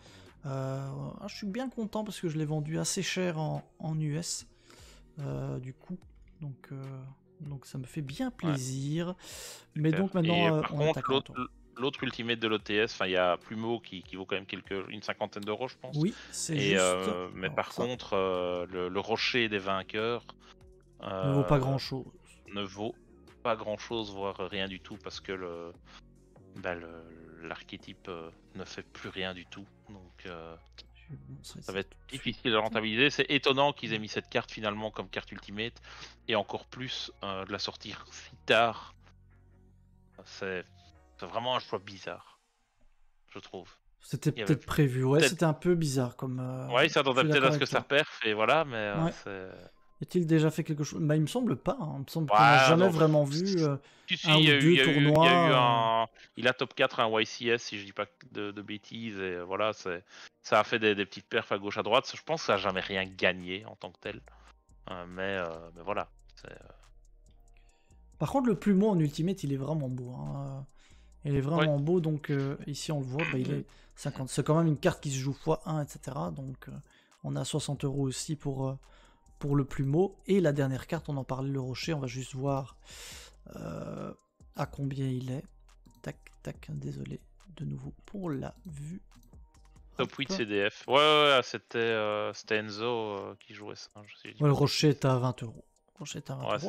Je suis bien content parce que je l'ai vendu assez cher en US. Du coup. Donc ça me fait bien plaisir. Mais donc maintenant, par on est à contre, 40 €. l'autre ultimate de l'OTS, il y a Plumeau qui vaut quand même une cinquantaine d'euros, je pense. Oui, c'est juste. Mais par contre, le rocher des vainqueurs ne vaut pas grand chose. Ne vaut pas grand chose, voire rien du tout, parce que l'archétype ne fait plus rien du tout. Donc ça va être difficile de rentabiliser. C'est étonnant qu'ils aient mis cette carte finalement comme carte ultimate, et encore plus de la sortir si tard. C'est vraiment un choix bizarre, je trouve. C'était peut-être prévu, ouais, c'était un peu bizarre comme... Ouais, il s'attendait peut-être à ce que ça perf, et voilà, mais c'est... Est-il déjà fait quelque chose? Bah, il me semble pas, hein. Il me semble qu'on n'a jamais vraiment vu un ou deux tournois. Il a top 4 un YCS, si je dis pas de bêtises, et voilà, ça a fait des petites perfs à gauche à droite. Je pense que ça n'a jamais rien gagné en tant que tel, mais voilà. Par contre, le Plumeau en ultimate, il est vraiment beau, hein. Il est vraiment beau, donc ici on le voit, bah, il est 50. C'est quand même une carte qui se joue x1, etc. Donc on a 60 € aussi pour le Plumeau. Et la dernière carte, on en parlait, le Rocher, on va juste voir à combien il est. Tac, désolé de nouveau pour la vue. Top 8 CDF. Ouais, c'était Enzo qui jouait ça. Le Rocher est à 20 €.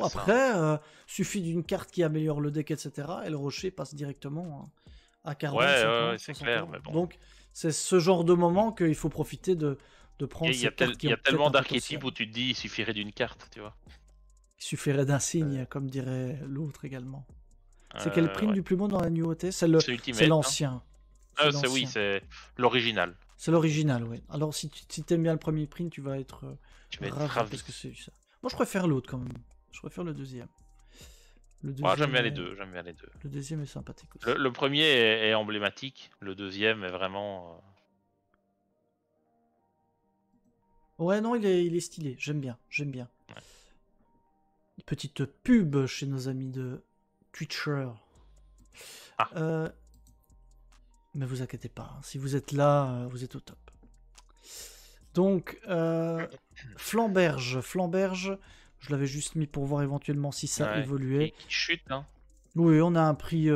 Après, suffit d'une carte qui améliore le deck, etc. Et le Rocher passe directement à 40, 50, c'est 60 clair, €. mais bon. Donc, c'est ce genre de moment qu'il faut profiter de prendre ces cartes qui ont... Il y a tellement d'archétypes où tu te dis il suffirait d'une carte, tu vois. Il suffirait d'un signe, comme dirait l'autre également. C'est quel print du Plumeau dans la New OT? C'est l'ancien. Oui, c'est l'original. C'est l'original, oui. Alors, si t'aimes bien le premier print, tu vas être ravi parce que c'est ça. Moi, je préfère l'autre quand même. Je préfère le deuxième. Moi, j'aime bien les deux. Le deuxième est sympathique aussi. Le premier est emblématique. Le deuxième est vraiment... Ouais, non, il est stylé. J'aime bien. Ouais. Une petite pub chez nos amis de Twitcher. Mais vous inquiétez pas. Hein. Si vous êtes là, vous êtes au top. Donc, Flamberge, je l'avais juste mis pour voir éventuellement si ça évoluait. Qui chute, hein. Oui, on a un prix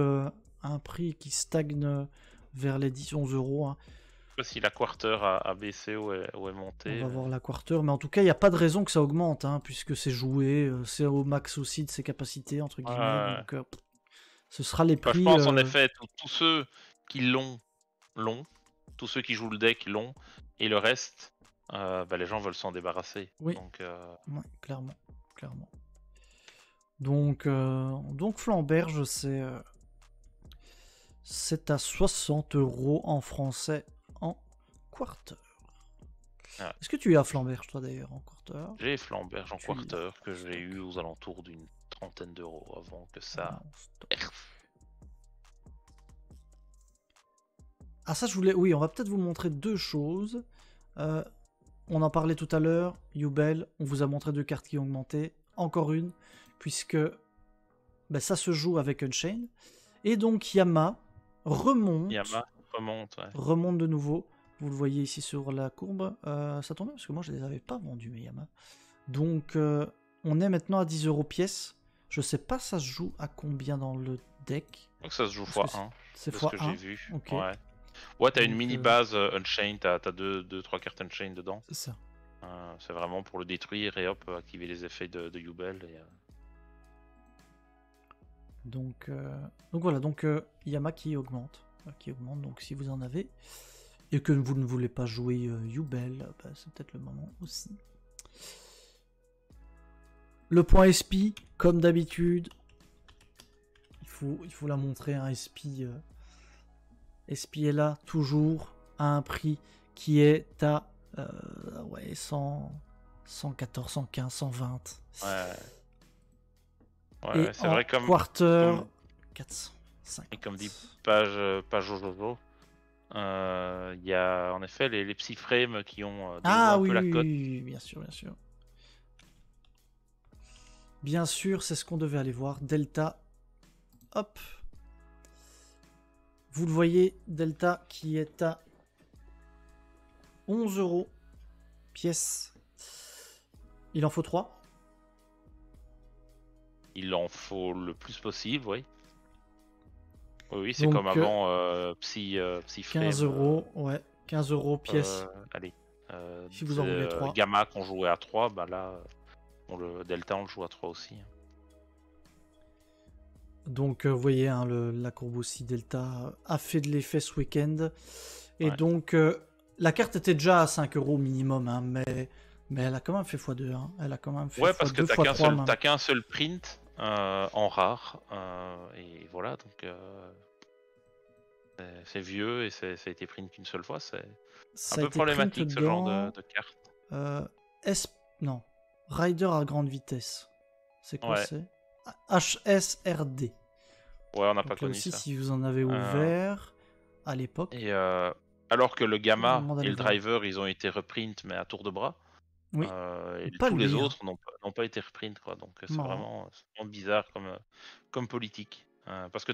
qui stagne vers les 10-11 €. Hein. Je sais pas si la quarter a baissé ou est montée. On va voir la quarter, mais en tout cas, il n'y a pas de raison que ça augmente, hein, puisque c'est joué, c'est au max aussi de ses capacités, entre guillemets. Donc, ce sera les prix... je pense en effet, tous ceux qui l'ont, tous ceux qui jouent le deck l'ont, et le reste... les gens veulent s'en débarrasser. Oui, donc, ouais, clairement. Donc Flamberge, c'est à 60 € en français en quarter. Est-ce que tu as Flamberge, toi, d'ailleurs, en quarter? J'ai Flamberge en quarter que j'ai eu aux alentours d'une 30aine d'euros avant que ça... ça, je voulais... Oui, on va peut-être vous montrer deux choses. On en parlait tout à l'heure, Yubel, on vous a montré deux cartes qui ont augmenté, encore une, puisque ça se joue avec Unchained, et donc Yama remonte remonte, ouais. remonte de nouveau. Vous le voyez ici sur la courbe. Ça tombe bien parce que moi je les avais pas vendus, mes Yama. Donc on est maintenant à 10 € pièce. Je sais pas ça se joue à combien dans le deck. Donc ça se joue Parce que x1, c'est de ce que x1. j'ai vu. Ok. Ouais, t'as une Donc, mini base Unchained, t'as 2-3 cartes Unchained dedans. C'est ça. C'est vraiment pour le détruire et hop, activer les effets de Yubel. Donc voilà, donc Yama qui augmente. Donc si vous en avez et que vous ne voulez pas jouer Yubel, bah, c'est peut-être le moment aussi. Le point SP, comme d'habitude, il faut la montrer. Un SP est là toujours à un prix qui est à 114, 115, 120. Ouais, Et c'est en vrai quarter, 405. Et comme dit Page Jojojo, il y a en effet les psy-frames qui ont de nouveau un peu la cote. Oui, bien sûr, bien sûr. Bien sûr, c'est ce qu'on devait aller voir. Delta, hop. Vous le voyez, Delta qui est à 11 € pièce. Il en faut 3. Il en faut le plus possible, oui. Oui, c'est Donc, comme avant Psy-frame. 15 €, ouais. 15 € pièce. Allez. Si vous en voulez 3. Gamma qu'on jouait à 3, bah là, le Delta on le joue à 3 aussi. Donc vous voyez, hein, la courbe aussi, Delta a fait de l'effet ce week-end. Et donc la carte était déjà à 5 € minimum, hein, mais elle a quand même fait x2. Hein. Elle a quand même fait ouais, x2, parce que t'as qu'un seul print en rare. Et voilà, donc c'est vieux et ça a été print qu'une seule fois. C'est un peu problématique ce genre de carte. Non, Rider à grande vitesse. C'est quoi c'est HSRD. Ouais, on n'a pas connu aussi, ça. si vous en avez ouvert à l'époque. Et alors que le Gamma et le Driver, ils ont été reprint, mais à tour de bras. Oui. Et tous les autres n'ont pas été reprint, quoi. Donc c'est vraiment bizarre comme politique. Parce que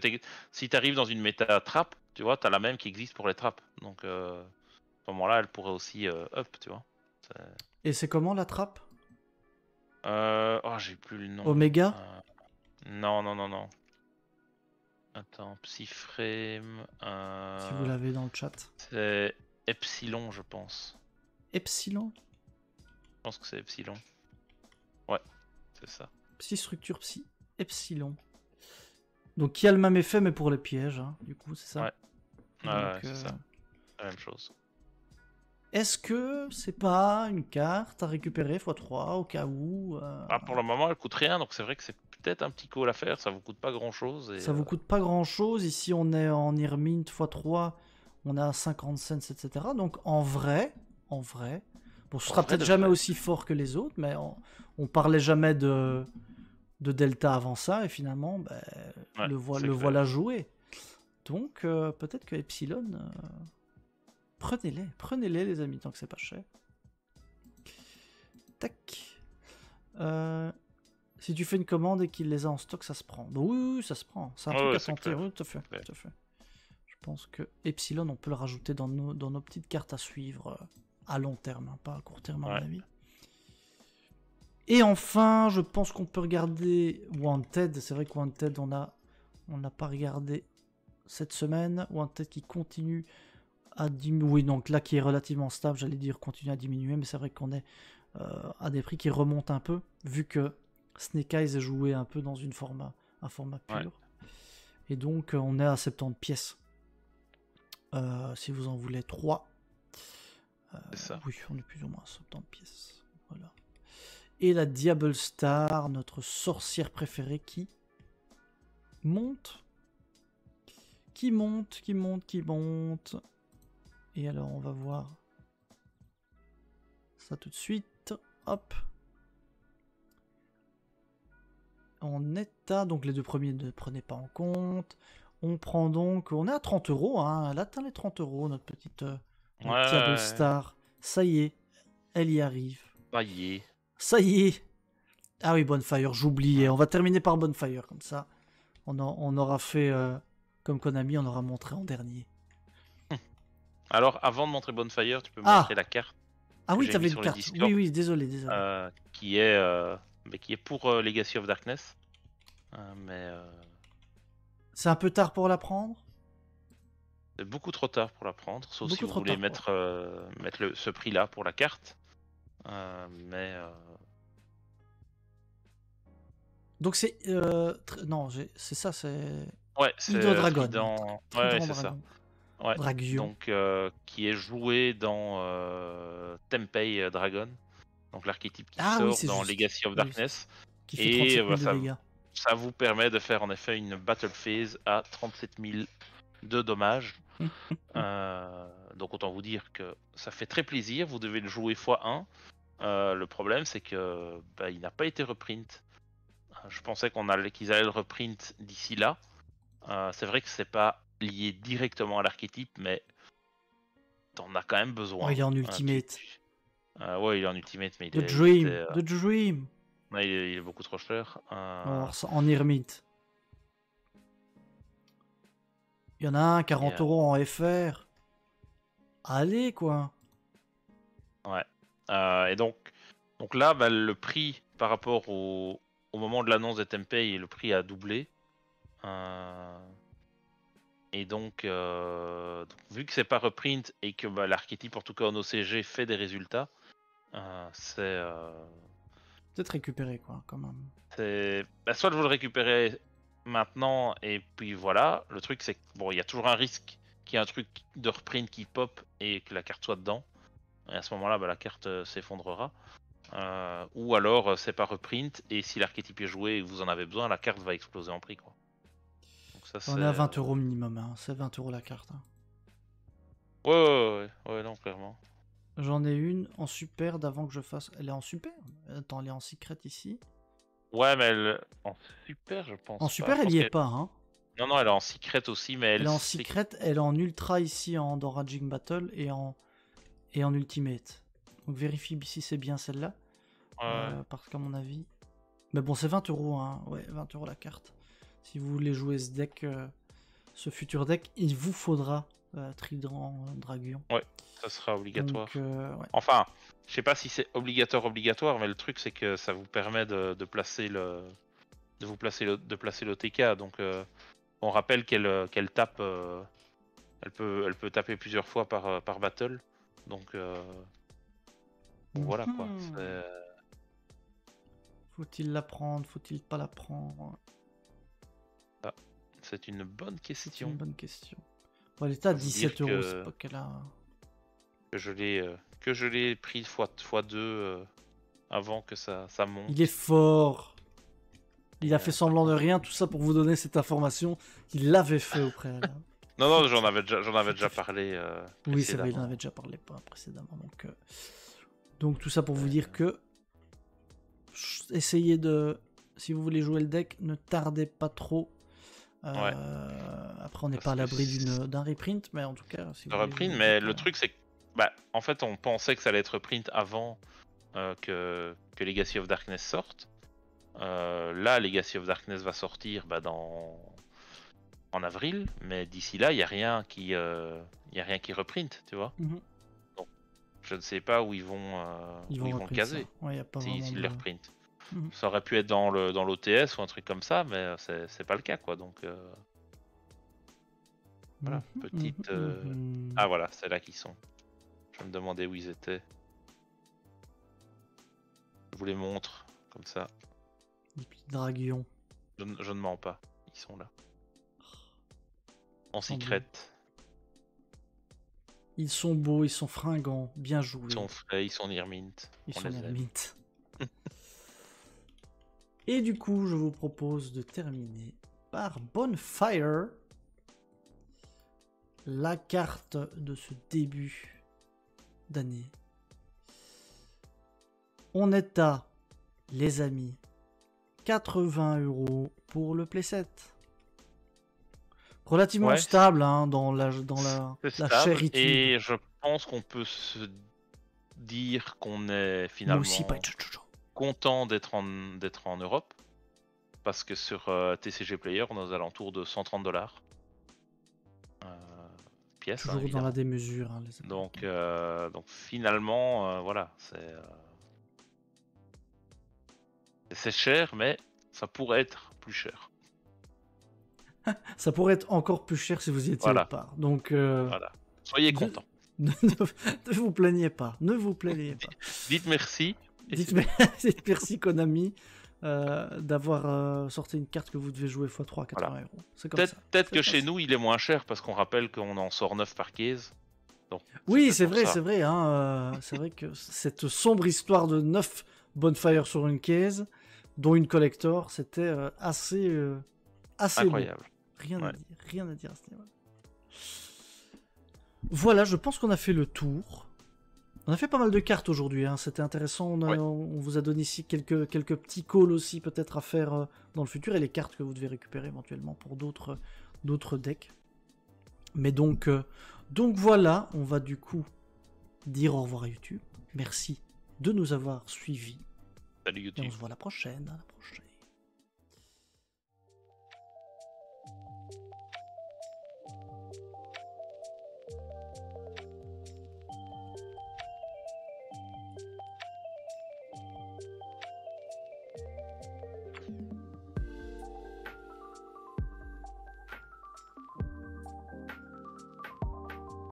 si tu arrives dans une méta trap, tu vois, tu as la même qui existe pour les traps. Donc à ce moment-là, elle pourrait aussi up, tu vois. Et c'est comment la trappe? J'ai plus le nom. Omega? Non. Attends, Psy-frame. Si vous l'avez dans le chat. C'est Epsilon, je pense. Epsilon? Je pense que c'est Epsilon. Ouais, c'est ça. Psy structure psy. Epsilon. Donc qui a le même effet mais pour les pièges, hein, du coup, c'est ça? Ouais. Donc, c'est ça. La même chose. Est-ce que c'est pas une carte à récupérer x3 au cas où Pour le moment, elle coûte rien, donc c'est vrai que c'est peut-être un petit call à faire, ça vous coûte pas grand-chose. Ça vous coûte pas grand-chose. Ici, on est en Irmint x3, on a 50 cents, etc. Donc en vrai, bon, ce sera peut-être jamais aussi fort que les autres, mais on parlait jamais de Delta avant ça, et finalement, le voilà joué. Donc peut-être que Epsilon, prenez-les les amis, tant que c'est pas cher. Tac. Si tu fais une commande et qu'il les a en stock, ça se prend. Bah oui, ça se prend. C'est un truc à tenter. Oui, tout à fait. Je pense que Epsilon, on peut le rajouter dans nos petites cartes à suivre à long terme, hein, pas à court terme à mon avis. Et enfin, je pense qu'on peut regarder Wanted. C'est vrai que Wanted, on n'a pas regardé cette semaine. Wanted qui continue à diminuer. Oui, donc là qui est relativement stable, j'allais dire continue à diminuer, mais c'est vrai qu'on est à des prix qui remontent un peu, vu que Snake Eyes est joué un peu dans un format pur. Et donc on est à 70 pièces. Si vous en voulez 3. C'est ça. Oui, on est plus ou moins à 70 pièces. Voilà. Et la Diable Star, notre sorcière préférée qui monte. Qui monte. Et alors on va voir ça tout de suite. Hop. On est à... Donc les deux premiers ne prenez pas en compte. On prend donc... On est à 30 €. Hein. Elle atteint les 30 €, notre petite Diable Star. Ça y est. Elle y arrive. Ça y est. Ah oui, Bonfire, j'oubliais. On va terminer par Bonfire, comme ça. On aura fait... comme Konami, on aura montré en dernier. Alors, avant de montrer Bonfire, tu peux Ah! montrer la carte Ah que oui, j'ai t'avais mis une sur les carte. Discord, Oui, désolé. qui est, qui est pour Legacy of Darkness. Mais C'est un peu tard pour la prendre? c'est beaucoup trop tard pour la prendre, sauf si Beaucoup vous trop voulez tard pour la mettre ce prix-là pour la carte. Mais Donc c'est... non, c'est ça, c'est... ouais, Hydro c'est Dragon. Trident. Ouais, Trident c'est ça. Dragon. Ouais. Dragion. Donc, qui est joué dans Tempei Dragon, donc l'archétype qui Ah oui, sort c'est dans juste. Legacy of Oui, c'est ça. Darkness. Qui fait Et 37 000 de ça, dégâts. ça vous permet de faire en effet une battle phase à 37 000 de dommages. Donc autant vous dire que ça fait très plaisir, vous devez le jouer x1. Le problème c'est que il n'a pas été reprint. Je pensais qu'ils allaient le reprint d'ici là. C'est vrai que c'est pas lié directement à l'archétype, mais t'en as quand même Oh, besoin. il est en ultimate. Ouais, il est en ultimate, mais The Dream. The Dream. ouais, il est beaucoup trop cher. Alors, en ermite. Il y en a un, 40 euros en FR. Allez, quoi. Ouais. Et donc là, le prix par rapport au moment de l'annonce des Tempei, le prix a doublé. Et donc, vu que c'est pas reprint et que l'archétype, en tout cas en OCG, fait des résultats, c'est Peut-être récupérer, quoi, quand même. soit vous le récupérez maintenant et puis voilà. Le truc c'est que bon, il y a toujours un risque qu'il y ait un truc de reprint qui pop et que la carte soit dedans. Et à ce moment-là, la carte s'effondrera. Ou alors c'est pas reprint et si l'archétype est joué et que vous en avez besoin, la carte va exploser en prix, quoi. Donc ça, On est à 20 euros minimum, hein. C'est 20 euros la carte. Hein. Ouais, non, clairement. J'en ai une en super d'avant que je fasse. Elle est en super? Attends, elle est en secret ici. Ouais, mais en super, je pense. En super, elle y est pas, hein. Non, elle est en secret aussi, mais elle est en secret, elle est en ultra ici dans Raging Battle et en ultimate. Donc vérifie si c'est bien celle-là. Parce qu'à mon avis. Mais bon, c'est 20 euros, hein. Ouais, 20 euros la carte. Si vous voulez jouer ce deck, ce futur deck, il vous faudra Trident Dragion. Ouais, ça sera obligatoire. Donc, ouais. Enfin, je sais pas si c'est obligatoire, mais le truc c'est que ça vous permet de placer l'OTK. Donc, on rappelle qu'elle tape, elle peut taper plusieurs fois par battle. Donc, voilà quoi. Faut-il la prendre? Faut-il pas la prendre? C'est une bonne question. C'est une bonne question. Bon, elle était à 17 euros, c'est pas qu'elle a... Que je l'ai pris x2 avant que ça monte. Il est fort. Il a fait semblant de rien, tout ça pour vous donner cette information. Il l'avait fait au préalable. Non, j'en avais déjà parlé. Oui, c'est vrai, il en avait déjà parlé précédemment. Donc tout ça pour vous dire que essayez de, si vous voulez jouer le deck, ne tardez pas trop. Après, on n'est pas à l'abri d'un reprint, mais en tout cas, si vous reprint. Mais le truc, c'est que, en fait, on pensait que ça allait être reprint avant que Legacy of Darkness sorte. Là, Legacy of Darkness va sortir en avril, mais d'ici là, il y a rien qui reprint, tu vois. Donc, je ne sais pas où ils vont caser s'ils le reprint. Ça aurait pu être dans l'OTS ou un truc comme ça, mais c'est pas le cas, quoi. Donc voilà, petite. Ah voilà, c'est là qu'ils sont. Je me demandais où ils étaient. Je vous les montre comme ça. Les petits draguions. Je ne mens pas, ils sont là. En secret. Ils sont beaux, ils sont fringants, bien joués. Ils sont frais, ils sont near mint. Ils sont near mint. Et du coup, je vous propose de terminer par Bonfire, la carte de ce début d'année. On est à, les amis, 80 € pour le playset. Relativement stable hein, dans la charity. Et je pense qu'on peut se dire qu'on est finalement content d'être en Europe. Parce que sur TCG Player, on est aux alentours de $130. pièce. Toujours dans évidemment. la démesure. Hein, les Donc finalement, voilà, c'est cher, mais ça pourrait être plus cher. Ça pourrait être encore plus cher si vous y étiez Voilà. au part. Donc, Voilà. Soyez de- contents. ne vous plaignez pas. Ne vous plaignez pas. Dites merci. et Dites c'est- merci Konami d'avoir sorti une carte que vous devez jouer x3 à 80 €. C'est comme ça. Peut-être C'est que pas chez ça. nous, il est moins cher parce qu'on rappelle qu'on en sort 9 par case. Donc, Oui, peut-être c'est pour vrai, ça. c'est vrai. Hein, c'est vrai que cette sombre histoire de 9 Bonfire sur une case, dont une collector, c'était assez beau. Incroyable. Rien à Ouais. dire, rien à dire à ce niveau. Voilà, je pense qu'on a fait le tour. On a fait pas mal de cartes aujourd'hui, hein. C'était intéressant. On vous a donné ici quelques petits calls aussi peut-être à faire dans le futur et les cartes que vous devez récupérer éventuellement pour d'autres decks. Mais donc voilà, on va du coup dire au revoir à YouTube. Merci de nous avoir suivis. Salut Et YouTube. on se voit à la prochaine.